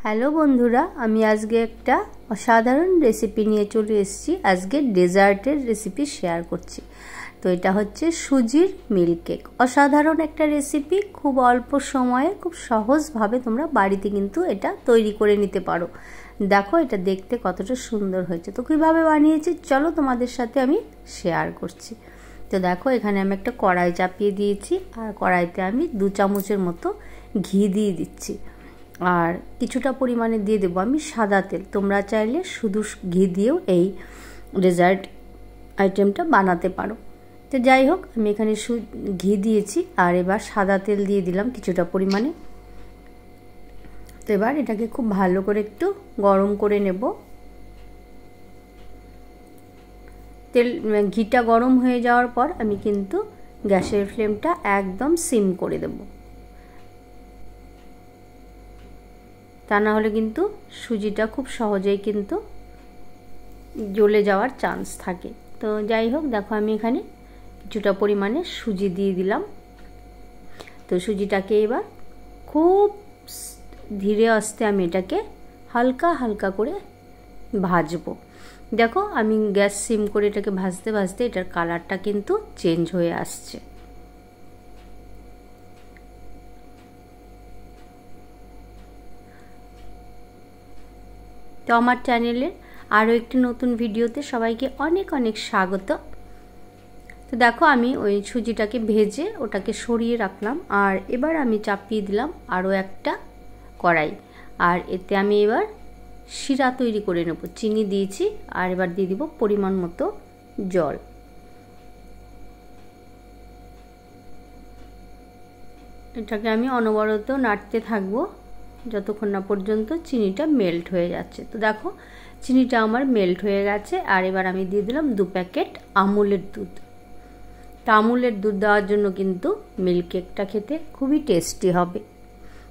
Hello বন্ধুরা, আমি আজকে একটা অসাধারণ রেসিপি নিয়ে চলে এসেছি। আজকে ডেজার্টের রেসিপি শেয়ার করছি। তো এটা হচ্ছে সুজির মিল্ক কেক। অসাধারণ একটা রেসিপি, খুব অল্প সময়ে খুব সহজভাবে তোমরা বাড়িতে কিন্তু এটা তৈরি করে নিতে পারো। দেখো এটা দেখতে কতটা সুন্দর হয়েছে। তো কীভাবে বানিয়েছি চলো তোমাদের সাথে আমি শেয়ার করছি। তো দেখো এখানে আমি একটা কড়াই চাপিয়ে দিয়েছি, আর কড়াইতে আমি 2 চামচের মতো ঘি দিয়ে দিচ্ছি। আর কিছুটা পরিমাণে দিয়ে দেবো আমি সাদা তেল। তোমরা চাইলে শুধু ঘি দিয়েও এই ডেজার্ট আইটেমটা বানাতে পারো। তো যাই হোক, আমি এখানে ঘি দিয়েছি, আর এবার সাদা তেল দিয়ে দিলাম কিছুটা পরিমাণে। তো এবার এটাকে খুব ভালো করে একটু গরম করে নেব। ঘিটা গরম হয়ে যাওয়ার পর আমি কিন্তু গ্যাসের ফ্লেমটা একদম সিম করে দেব, তা না হলে কিন্তু সুজিটা খুব সহজেই কিন্তু জ্বলে যাওয়ার চান্স থাকে। তো যাই হোক, দেখো আমি এখানে কিছুটা পরিমাণে সুজি দিয়ে দিলাম। তো সুজিটাকে এবার খুব ধীরে আস্তে আমি এটাকে হালকা হালকা করে ভাজবো। দেখো আমি গ্যাস সিম করে এটাকে ভাজতে ভাজতে এটার কালারটা কিন্তু চেঞ্জ হয়ে আসছে। তো আমার চ্যানেলের আরও একটি নতুন ভিডিওতে সবাইকে অনেক অনেক স্বাগত। তো দেখো আমি ওই সুজিটাকে ভেজে ওটাকে সরিয়ে রাখলাম, আর এবার আমি চাপিয়ে দিলাম আরও একটা কড়াই। আর এতে আমি এবার শিরা তৈরি করে নেব। চিনি দিয়েছি, আর এবার দিয়ে দিব পরিমাণ মতো জল। এটাকে আমি অনবরত নাড়তে থাকবো যতক্ষণ না পর্যন্ত চিনিটা মেল্ট হয়ে যাচ্ছে। তো দেখো চিনিটা আমার মেল্ট হয়ে গেছে, আর এবার আমি দিয়ে দিলাম 2 প্যাকেট আমুলের দুধ। তা আমুলের দুধ দেওয়ার জন্য কিন্তু মিল্ক কেকটা খেতে খুবই টেস্টি হবে।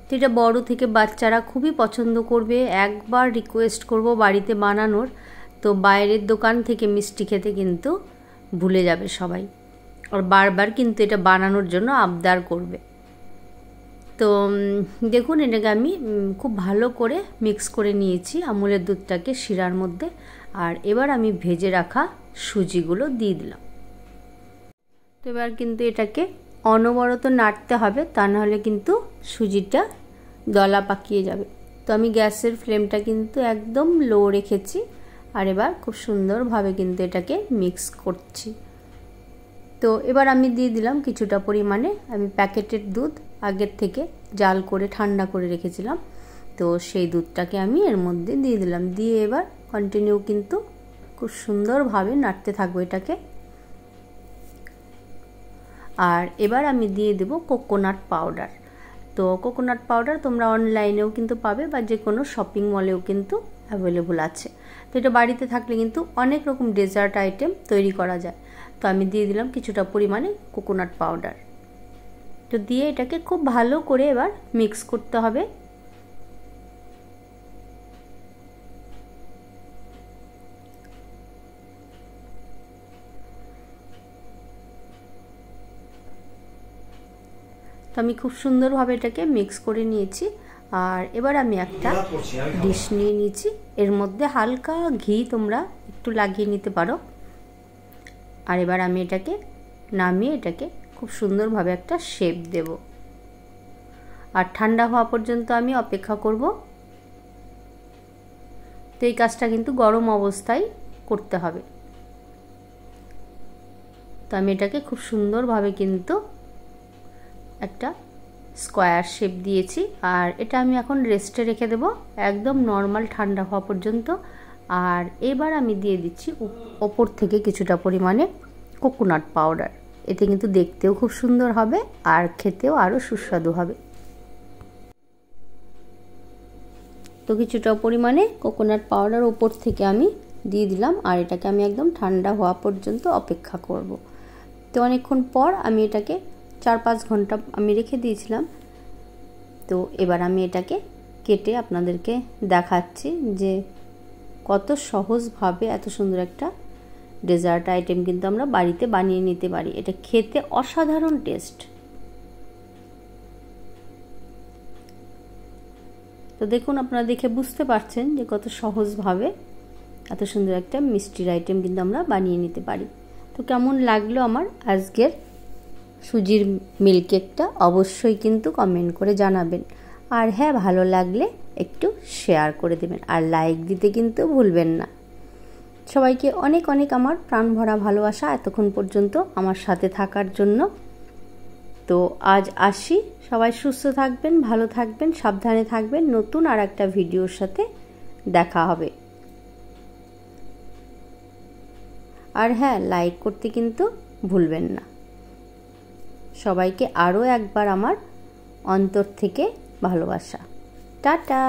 তো এটা বড় থেকে বাচ্চারা খুবই পছন্দ করবে। একবার রিকোয়েস্ট করব বাড়িতে বানানোর, তো বাইরের দোকান থেকে মিষ্টি খেতে কিন্তু ভুলে যাবে সবাই, আর বারবার কিন্তু এটা বানানোর জন্য আবদার করবে। তো দেখুন এটাকে আমি খুব ভালো করে মিক্স করে নিয়েছি আমুলের দুধটাকে শিরার মধ্যে। আর এবার আমি ভেজে রাখা সুজিগুলো দিয়ে দিলাম। তো এবার কিন্তু এটাকে অনবরত নাড়তে হবে, তা নাহলে কিন্তু সুজিটা দলা পাকিয়ে যাবে। তো আমি গ্যাসের ফ্লেমটা কিন্তু একদম লো রেখেছি, আর এবার খুব সুন্দরভাবে কিন্তু এটাকে মিক্স করছি। তো এবার আমি দিয়ে দিলাম কিছুটা পরিমাণে আমি প্যাকেটের দুধ আগের থেকে জাল করে ঠান্ডা করে রেখেছিলাম। তো সেই দুধটাকে আমি এর মধ্যে দিয়ে দিলাম। দিয়ে এবার কন্টিনিউ কিন্তু খুব সুন্দরভাবে নাড়তে থাকবো এটাকে। আর এবার আমি দিয়ে দেব কোকোনাট পাউডার। তো কোকোনাট পাউডার তোমরা অনলাইনেও কিন্তু পাবে, বা যে কোনো শপিং মলেও কিন্তু অ্যাভেলেবল আছে। তো এটা বাড়িতে থাকলে কিন্তু অনেক রকম ডেজার্ট আইটেম তৈরি করা যায়। তো আমি দিয়ে দিলাম কিছুটা পরিমাণে কোকোনাট পাউডার। তো দিয়ে এটাকে খুব ভালো করে এবার মিক্স করতে হবে। তো আমি খুব সুন্দরভাবে এটাকে মিক্স করে নিয়েছি। আর এবার আমি একটা ডিশ নিয়ে নিয়েছি, এর মধ্যে হালকা ঘি তোমরা একটু লাগিয়ে নিতে পারো। আর এবার আমি এটাকে নামিয়ে এটাকে খুব সুন্দরভাবে একটা শেপ দেব। আর ঠান্ডা হওয়া পর্যন্ত আমি অপেক্ষা করব। তো এই কাজটা কিন্তু গরম অবস্থায় করতে হবে। তো আমি এটাকে খুব সুন্দরভাবে কিন্তু একটা স্কোয়ার শেপ দিয়েছি, আর এটা আমি এখন রেস্টে রেখে দেব একদম নর্মাল ঠান্ডা হওয়া পর্যন্ত। আর এবার আমি দিয়ে দিচ্ছি ওপর থেকে কিছুটা পরিমাণে কোকোনাট পাউডার। এতে কিন্তু দেখতেও খুব সুন্দর হবে, আর খেতেও আরও সুস্বাদু হবে। তো কিছুটা পরিমাণে কোকোনাট পাউডার ওপর থেকে আমি দিয়ে দিলাম, আর এটাকে আমি একদম ঠান্ডা হওয়া পর্যন্ত অপেক্ষা করব। তো অনেকক্ষণ পর আমি এটাকে 4-5 ঘন্টা আমি রেখে দিয়েছিলাম। তো এবার আমি এটাকে কেটে আপনাদেরকে দেখাচ্ছি যে কত সহজভাবে এত সুন্দর একটা ডেজার্ট আইটেম কিন্তু আমরা বাড়িতে বানিয়ে নিতে পারি। এটা খেতে অসাধারণ টেস্ট। তো দেখুন, আপনারা দেখে বুঝতে পারছেন যে কত সহজভাবে এত সুন্দর একটা মিষ্টির আইটেম কিন্তু আমরা বানিয়ে নিতে পারি। তো কেমন লাগলো আমার আজকের সুজির মিল্ক কেকটা অবশ্যই কিন্তু কমেন্ট করে জানাবেন। আর হ্যাঁ, ভালো লাগলে একটু শেয়ার করে দেবেন আর লাইক দিতে কিন্তু ভুলবেন না। সবাইকে অনেক অনেক আমার প্রাণ ভরা ভালোবাসা এতক্ষণ পর্যন্ত আমার সাথে থাকার জন্য। তো আজ আসি, সবাই সুস্থ থাকবেন, ভালো থাকবেন, সাবধানে থাকবেন। নতুন আর একটা ভিডিওর সাথে দেখা হবে। আর হ্যাঁ, লাইক করতে কিন্তু ভুলবেন না। সবাইকে আরও একবার আমার অন্তর থেকে ভালোবাসা। টাটা।